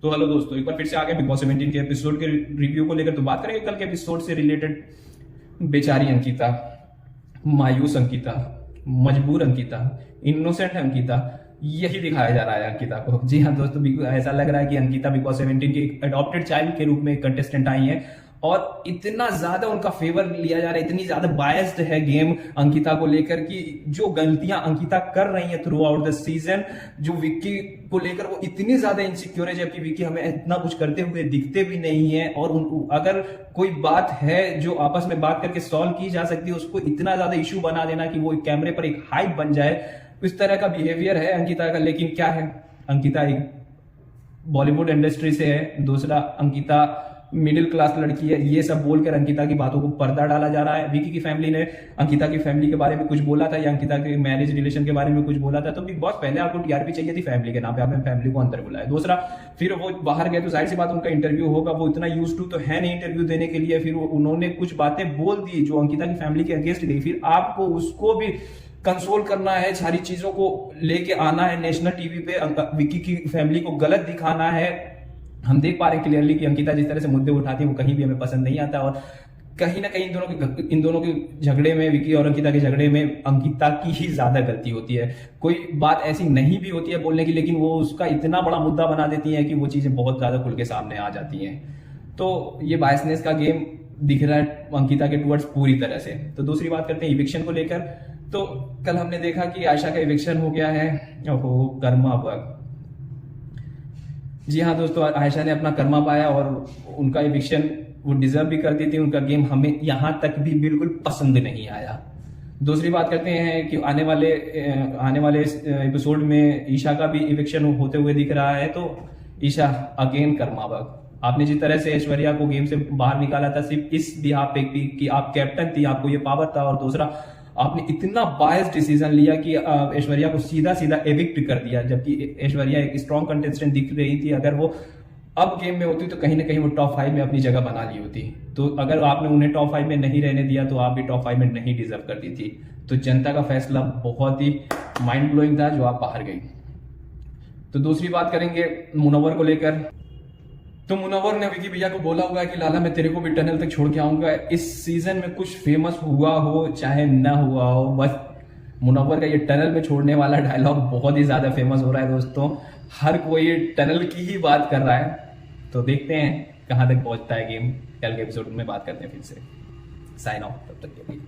तो हेलो दोस्तों, एक बार फिर से आ गए बिग बॉस 17 के एपिसोड के रिव्यू को लेकर। तो बात करेंगे कल के एपिसोड से रिलेटेड। बेचारी अंकिता, मायूस अंकिता, मजबूर अंकिता, इनोसेंट अंकिता, यही दिखाया जा रहा है अंकिता को। जी हाँ दोस्तों, ऐसा लग रहा है कि अंकिता बिग बॉस 17 की एक अडॉप्टेड चाइल्ड के रूप में कंटेस्टेंट आई है और इतना ज्यादा उनका फेवर लिया जा रहा है, इतनी ज्यादा बायस्ड है गेम अंकिता को लेकर कि जो गलतियां अंकिता कर रही है थ्रू आउट द सीजन, जो विक्की को लेकर वो इतनी ज्यादा इनसिक्योर है, जबकि विक्की हमें इतना कुछ करते हुए दिखते भी नहीं है। और अगर कोई बात है जो आपस में बात करके सॉल्व की जा सकती है, उसको इतना ज्यादा इशू बना देना कि वो कैमरे पर एक हाइप बन जाए, इस तरह का बिहेवियर है अंकिता का। लेकिन क्या है, अंकिता एक बॉलीवुड इंडस्ट्री से है, दूसरा अंकिता मिडिल क्लास लड़की है। ये सब बोलकर अंकिता की बातों को पर्दा डाला जा रहा है। विकी की फैमिली ने अंकिता की फैमिली के बारे में कुछ बोला था या अंकिता के मैरिज रिलेशन के बारे में कुछ बोला था, तो बिग बॉस पहले आपको टीआरपी चाहिए थी फैमिली के नाम पे, आपने फैमिली को अंदर बुलाया। दूसरा, फिर वो बाहर गए तो जाहिर सी बात उनका इंटरव्यू होगा, वो इतना यूज टू तो है नहीं इंटरव्यू देने के लिए। फिर उन्होंने कुछ बातें बोल दी जो अंकिता की फैमिली के अगेंस्ट गई, फिर आपको उसको भी कंसोल करना है, सारी चीजों को लेके आना है नेशनल टीवी पे, विक्की की फैमिली को गलत दिखाना है। हम देख पा रहे हैं क्लियरली कि अंकिता जिस तरह से मुद्दे उठाती है वो कहीं भी हमें पसंद नहीं आता। और कहीं ना कहीं इन दोनों के झगड़े में, विक्की और अंकिता के झगड़े में अंकिता की ही ज्यादा गलती होती है। कोई बात ऐसी नहीं भी होती है बोलने की, लेकिन वो उसका इतना बड़ा मुद्दा बना देती है कि वो चीजें बहुत ज्यादा खुल के सामने आ जाती हैं। तो ये बायसनेस का गेम दिख रहा है अंकिता के टुवर्ड्स पूरी तरह से। तो दूसरी बात करते हैं इविक्शन को लेकर। तो कल हमने देखा कि आयशा का इविक्शन हो गया है। ओहो, कर्मा वर्क। जी हाँ दोस्तों, आयशा ने अपना कर्मा पाया और उनका इविक्शन वो डिजर्व भी करती थी। उनका गेम हमें यहां तक भी बिल्कुल पसंद नहीं आया। दूसरी बात करते हैं कि आने वाले एपिसोड में ईशा का भी इविक्शन होते हुए दिख रहा है। तो ईशा अगेन कर्मा वर्क। आपने जिस तरह से ऐश्वर्या को गेम से बाहर निकाला था सिर्फ इस बिहाफ पे कि आप कैप्टन थी, आपको ये पावर था, और दूसरा आपने इतना बायस डिसीजन लिया कि ऐश्वर्या को सीधा सीधा एविक्ट कर दिया, जबकि ऐश्वर्या एक स्ट्रॉन्ग कंटेस्टेंट दिख रही थी। अगर वो अब गेम में होती तो कहीं ना कहीं वो टॉप 5 में अपनी जगह बना ली होती। तो अगर आपने उन्हें टॉप 5 में नहीं रहने दिया तो आप भी टॉप 5 में नहीं डिजर्व करती थी। तो जनता का फैसला बहुत ही माइंड ब्लोइंग था जो आप बाहर गई। तो दूसरी बात करेंगे मुनव्वर को लेकर। तो मुनव्वर ने विकी भैया को बोला हुआ है कि लाला मैं तेरे को भी टनल तक छोड़ के आऊंगा। इस सीजन में कुछ फेमस हुआ हो चाहे ना हुआ हो, बस मुनव्वर का ये टनल में छोड़ने वाला डायलॉग बहुत ही ज्यादा फेमस हो रहा है दोस्तों। हर कोई टनल की ही बात कर रहा है। तो देखते हैं कहां तक पहुंचता है गेम। कल के एपिसोड में बात करते हैं फिर से। साइन ऑफ, तब तक के लिए।